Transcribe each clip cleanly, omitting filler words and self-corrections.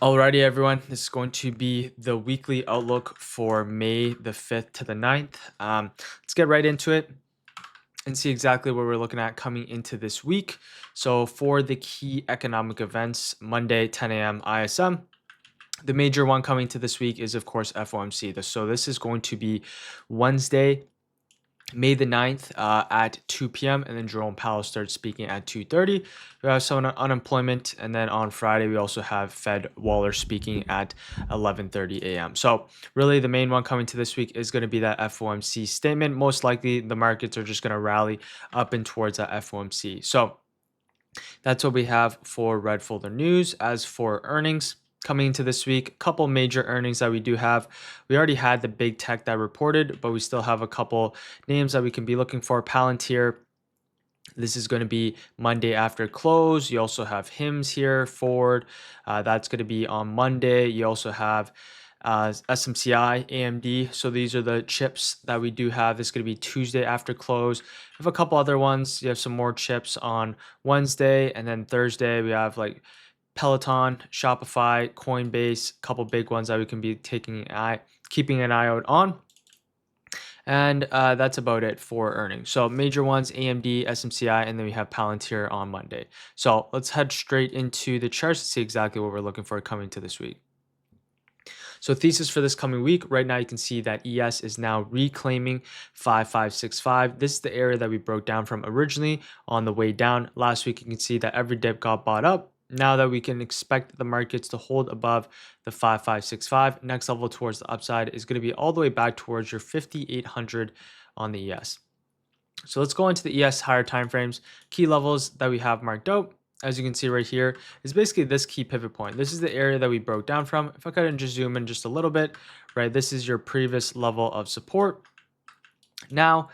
Alrighty, everyone. This is going to be the weekly outlook for May the 5th to the 9th. Let's get right into it and see exactly what we're looking at coming into this week. So, for the key economic events, Monday, 10 a.m. ISM. The major one coming to this week is, of course, FOMC. So, this is going to be Wednesday, May the 9th at 2 p.m. and then Jerome Powell starts speaking at 2:30. We have some unemployment, and then on Friday we also have Fed Waller speaking at 11:30 a.m. So really the main one coming to this week is going to be that FOMC statement. Most likely the markets are just going to rally up and towards that FOMC. So that's what we have for red folder news. As for earnings, coming into this week, a couple major earnings that we do have. We already had the big tech that reported, but we still have a couple names that we can be looking for. Palantir, this is going to be Monday after close. You also have HIMS here, Ford. That's going to be on Monday. You also have SMCI, AMD. So these are the chips that we do have. This is going to be Tuesday after close. We have a couple other ones. You have some more chips on Wednesday, and then Thursday we have like Peloton, Shopify, Coinbase, a couple big ones that we can be keeping an eye out on. And that's about it for earnings. So major ones, AMD, SMCI, and then we have Palantir on Monday. So let's head straight into the charts to see exactly what we're looking for coming to this week. So thesis for this coming week, right now you can see that ES is now reclaiming 5565. This is the area that we broke down from originally on the way down. Last week you can see that every dip got bought up. Now that we can expect the markets to hold above the 5565, next level towards the upside is going to be all the way back towards your 5800 on the ES. So let's go into the ES higher time frames. Key levels that we have marked out, as you can see right here, is basically this key pivot point. This is the area that we broke down from. If I could just zoom in just a little bit, right, this is your previous level of support. Now,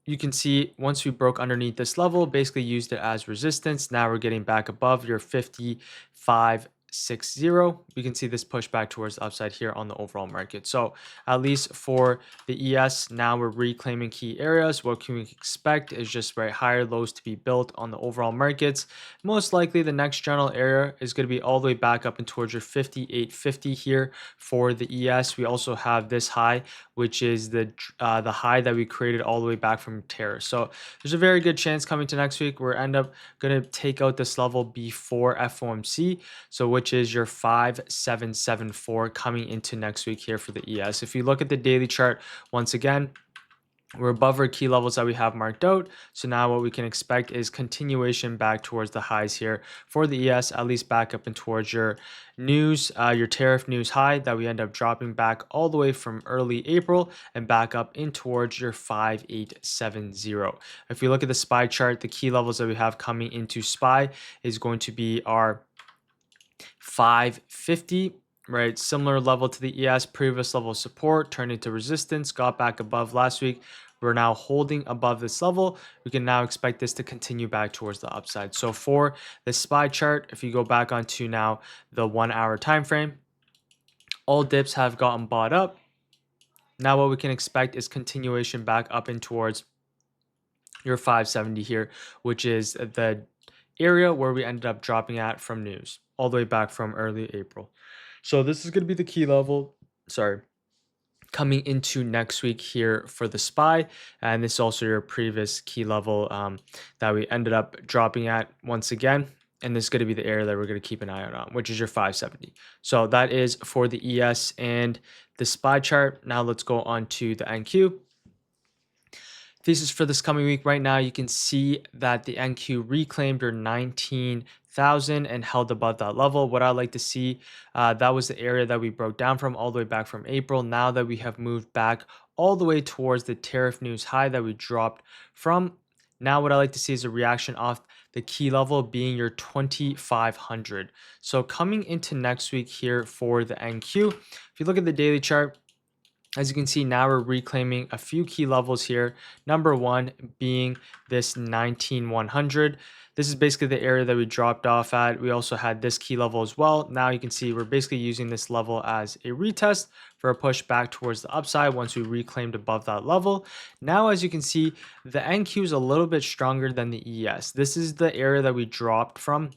you can see once we broke underneath this level, basically used it as resistance. Now we're getting back above your 5560. We can see this push back towards the upside here on the overall market. So at least for the ES, now we're reclaiming key areas. What can we expect is just right higher lows to be built on the overall markets. Most likely the next general area is going to be all the way back up and towards your 5850 here for the ES. We also have this high, which is the high that we created all the way back from terror. So there's a very good chance coming to next week we're end up going to take out this level before FOMC. So which is your 5774 coming into next week here for the ES. If you look at the daily chart, once again, we're above our key levels that we have marked out. So now what we can expect is continuation back towards the highs here for the ES, at least back up and towards your news, your tariff news high that we end up dropping back all the way from early April and back up in towards your 5870. If we look at the SPY chart, the key levels that we have coming into SPY is going to be our 550, right? Similar level to the ES, previous level of support, turned into resistance, got back above last week. We're now holding above this level. We can now expect this to continue back towards the upside. So for the SPY chart, if you go back onto now the 1 hour time frame, all dips have gotten bought up. Now what we can expect is continuation back up in towards your 570 here, which is the area where we ended up dropping at from news all the way back from early April. So this is going to be the key level, coming into next week here for the SPY. And this is also your previous key level that we ended up dropping at once again. And this is going to be the area that we're going to keep an eye out on, which is your 570. So that is for the ES and the SPY chart. Now let's go on to the NQ. Thesis for this coming week, right now you can see that the NQ reclaimed your 19,000 and held above that level. What I like to see, that was the area that we broke down from all the way back from April. Now that we have moved back all the way towards the tariff news high that we dropped from, now what I like to see is a reaction off the key level being your 2,500. So coming into next week here for the NQ, if you look at the daily chart, as you can see, now we're reclaiming a few key levels here. Number one being this 19,100. This is basically the area that we dropped off at. We also had this key level as well. Now you can see we're basically using this level as a retest for a push back towards the upside once we reclaimed above that level. Now, as you can see, the NQ is a little bit stronger than the ES. This is the area that we dropped from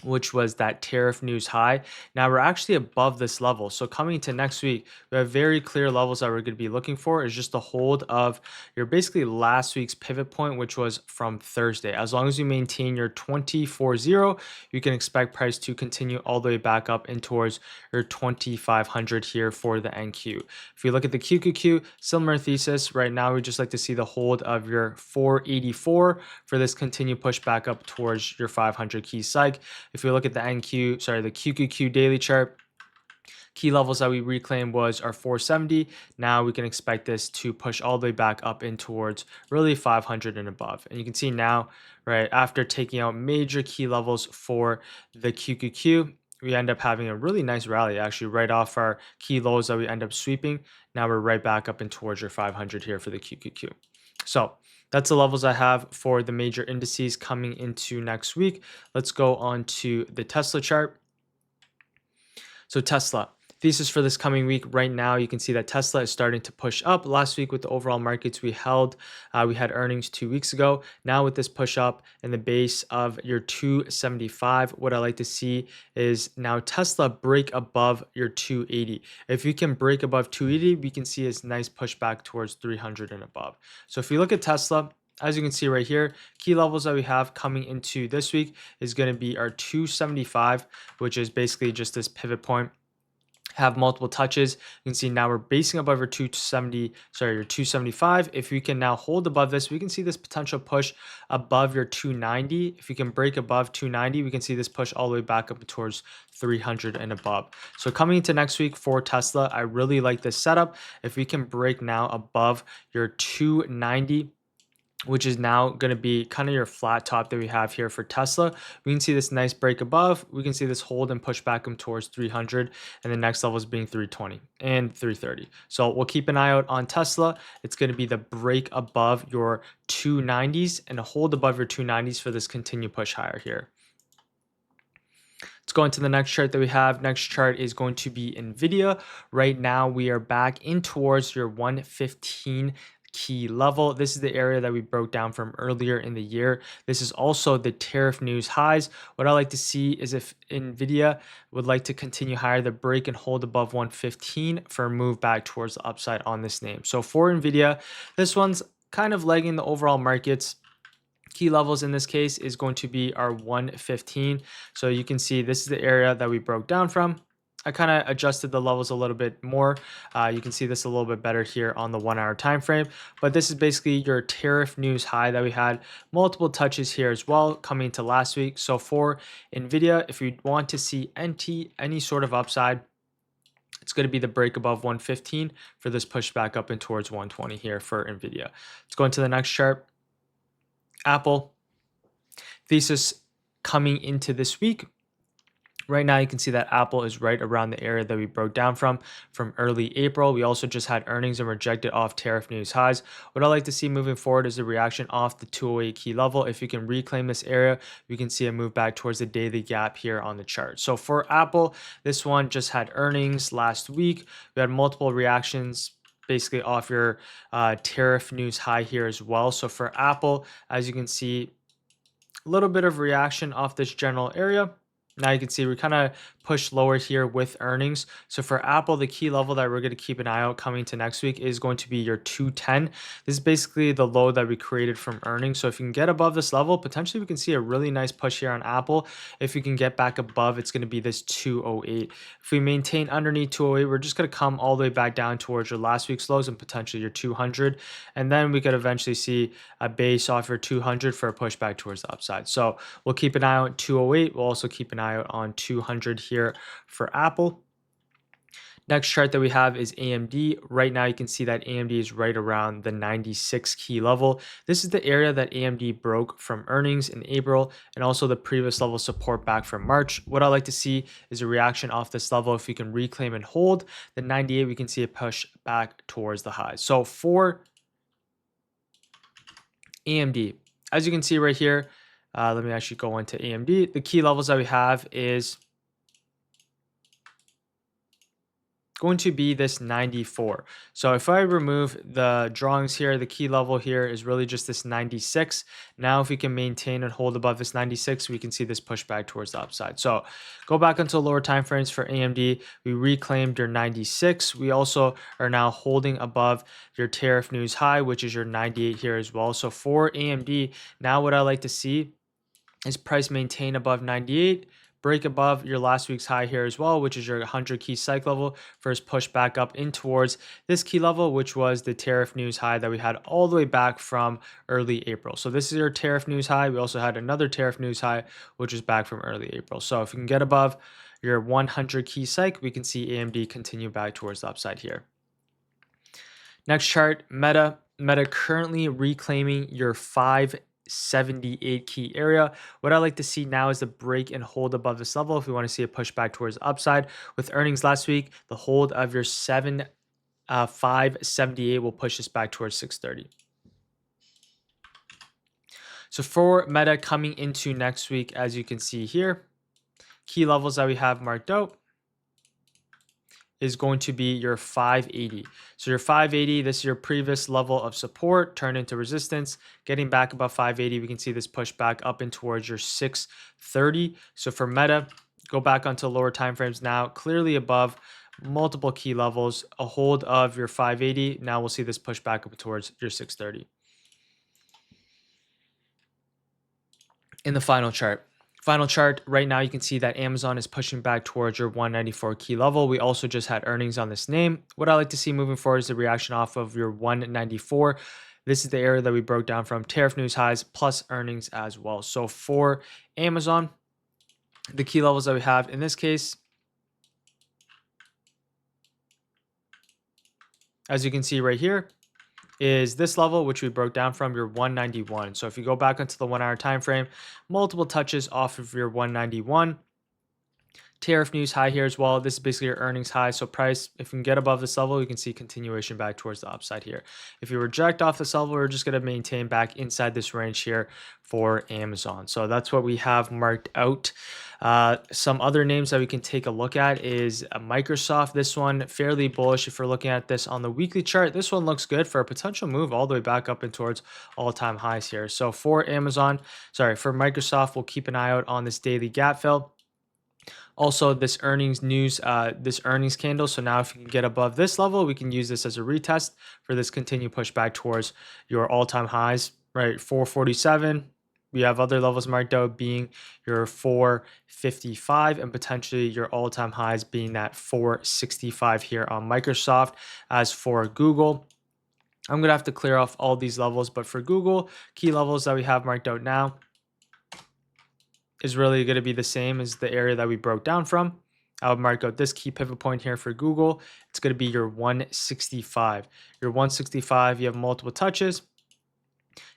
which was that tariff news high. Now we're actually above this level. So coming into next week, we have very clear levels that we're going to be looking for is just a hold of your basically last week's pivot point, which was from Thursday. As long as you maintain your 24.0, you can expect price to continue all the way back up and towards your 2500 here for the NQ. If you look at the QQQ, similar thesis. Right now, we just like to see the hold of your 484 for this continued push back up towards your 500 key psych. If we look at the the QQQ daily chart, key levels that we reclaimed was our 470. Now we can expect this to push all the way back up in towards really 500 and above. And you can see now, right, after taking out major key levels for the QQQ, we end up having a really nice rally actually right off our key lows that we end up sweeping. Now we're right back up in towards your 500 here for the QQQ. So that's the levels I have for the major indices coming into next week. Let's go on to the Tesla chart. So Tesla, thesis for this coming week right now, you can see that Tesla is starting to push up. Last week with the overall markets we had earnings 2 weeks ago. Now with this push up in the base of your 275, what I like to see is now Tesla break above your 280. If you can break above 280, we can see a nice pushback towards 300 and above. So if you look at Tesla, as you can see right here, key levels that we have coming into this week is going to be our 275, which is basically just this pivot point. Have multiple touches. You can see now we're basing above your 275. If we can now hold above this, we can see this potential push above your 290. If we can break above 290, we can see this push all the way back up towards 300 and above. So coming into next week for Tesla, I really like this setup. If we can break now above your 290, which is now going to be kind of your flat top that we have here for Tesla. We can see this nice break above. We can see this hold and push back towards 300, and the next level is being 320 and 330. So we'll keep an eye out on Tesla. It's going to be the break above your 290s and a hold above your 290s for this continued push higher here. Let's go into the next chart that we have. Next chart is going to be NVIDIA. Right now, we are back in towards your 115 key level. This is the area that we broke down from earlier in the year. This is also the tariff news highs. What I like to see is if NVIDIA would like to continue higher, the break and hold above 115 for a move back towards the upside on this name. So for NVIDIA, this one's kind of lagging the overall markets. Key levels in this case is going to be our 115. So you can see this is the area that we broke down from. I kind of adjusted the levels a little bit more. You can see this a little bit better here on the 1 hour time frame, but this is basically your tariff news high that we had multiple touches here as well coming to last week. So for NVIDIA, if you want to see any sort of upside, it's going to be the break above 115 for this push back up and towards 120 here for NVIDIA. Let's go into the next chart. Apple thesis coming into this week. Right now, you can see that Apple is right around the area that we broke down from early April. We also just had earnings and rejected off tariff news highs. What I like to see moving forward is a reaction off the 208 key level. If you can reclaim this area, we can see a move back towards the daily gap here on the chart. So for Apple, this one just had earnings last week. We had multiple reactions basically off your tariff news high here as well. So for Apple, as you can see, a little bit of reaction off this general area. Now you can see we kind of push lower here with earnings. So for Apple, the key level that we're going to keep an eye out coming to next week is going to be your 210. This is basically the low that we created from earnings. So if you can get above this level, potentially we can see a really nice push here on Apple. If you can get back above, it's going to be this 208. If we maintain underneath 208, we're just going to come all the way back down towards your last week's lows and potentially your 200. And then we could eventually see a base off your 200 for a pushback towards the upside. So we'll keep an eye on 208. We'll also keep an eye out on 200 here for Apple. Next chart that we have is AMD. Right now, you can see that AMD is right around the 96 key level. This is the area that AMD broke from earnings in April and also the previous level support back from March. What I like to see is a reaction off this level. If we can reclaim and hold the 98, we can see a push back towards the highs. So for AMD, as you can see right here, let me actually go into AMD. The key levels that we have is going to be this 94. So if I remove the drawings here, the key level here is really just this 96. Now, if we can maintain and hold above this 96, we can see this push back towards the upside. So go back until lower time frames for AMD. We reclaimed your 96. We also are now holding above your tariff news high, which is your 98 here as well. So for AMD, now what I like to see is price maintain above 98, break above your last week's high here as well, which is your 100 key psych level. First push back up in towards this key level, which was the tariff news high that we had all the way back from early April. So this is your tariff news high. We also had another tariff news high, which was back from early April. So if you can get above your 100 key psych, we can see AMD continue back towards the upside here. Next chart, Meta. Meta currently reclaiming your 578 key area. What I like to see now is the break and hold above this level if we want to see a push back towards the upside. With earnings last week, the hold of your 578 will push us back towards 630. So for Meta coming into next week, as you can see here, key levels that we have marked out is going to be your 580. So your 580, this is your previous level of support, turned into resistance. Getting back above 580, we can see this push back up in towards your 630. So for Meta, go back onto lower time frames now, clearly above multiple key levels, a hold of your 580. Now we'll see this push back up towards your 630. In the final chart. Final chart right now, you can see that Amazon is pushing back towards your 194 key level. We also just had earnings on this name. What I like to see moving forward is the reaction off of your 194. This is the area that we broke down from tariff news highs plus earnings as well. So for Amazon, the key levels that we have in this case, as you can see right here, is this level, which we broke down from your 191. So if you go back into the 1 hour time frame, multiple touches off of your 191. Tariff news high here as well. This is basically your earnings high. So price, if we can get above this level, you can see continuation back towards the upside here. If you reject off this level, we're just going to maintain back inside this range here for Amazon. So that's what we have marked out. Some other names that we can take a look at is Microsoft. This one fairly bullish. If you're looking at this on the weekly chart, this one looks good for a potential move all the way back up and towards all-time highs here. So for Microsoft, we'll keep an eye out on this daily gap fill. Also, this earnings news, this earnings candle. So now if you can get above this level, we can use this as a retest for this continued push back towards your all-time highs, right? 447. We have other levels marked out being your 455 and potentially your all-time highs being that 465 here on Microsoft. As for Google, I'm going to have to clear off all these levels, but for Google, key levels that we have marked out now is really going to be the same as the area that we broke down from. I would mark out this key pivot point here for Google. It's going to be your 165. Your 165, you have multiple touches.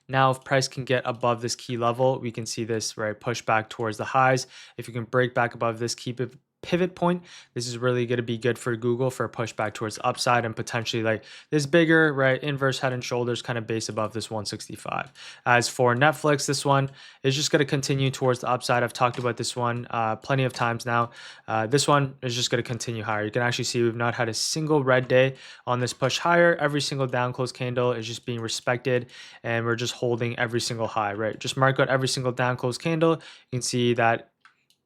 Now, if price can get above this key level, we can see this right push back towards the highs. If you can break back above this key pivot point, this is really going to be good for Google for a push back towards the upside and potentially like this bigger right inverse head and shoulders kind of base above this 165. As for Netflix, this one is just going to continue towards the upside. I've talked about this one plenty of times now. This one is just going to continue higher. You can actually see we've not had a single red day on this push higher. Every single down close candle is just being respected and we're just holding every single high, right? Just mark out every single down close candle. You can see that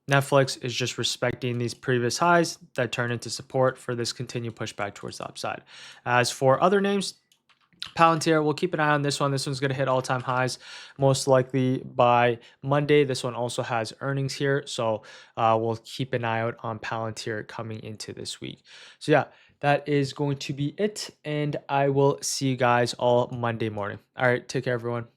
Netflix is just respecting these previous highs that turn into support for this continued pushback towards the upside. As for other names, Palantir, we'll keep an eye on this one. This one's going to hit all-time highs most likely by Monday. This one also has earnings here, so we'll keep an eye out on Palantir coming into this week. So yeah, that is going to be it, and I will see you guys all Monday morning. All right, take care, everyone.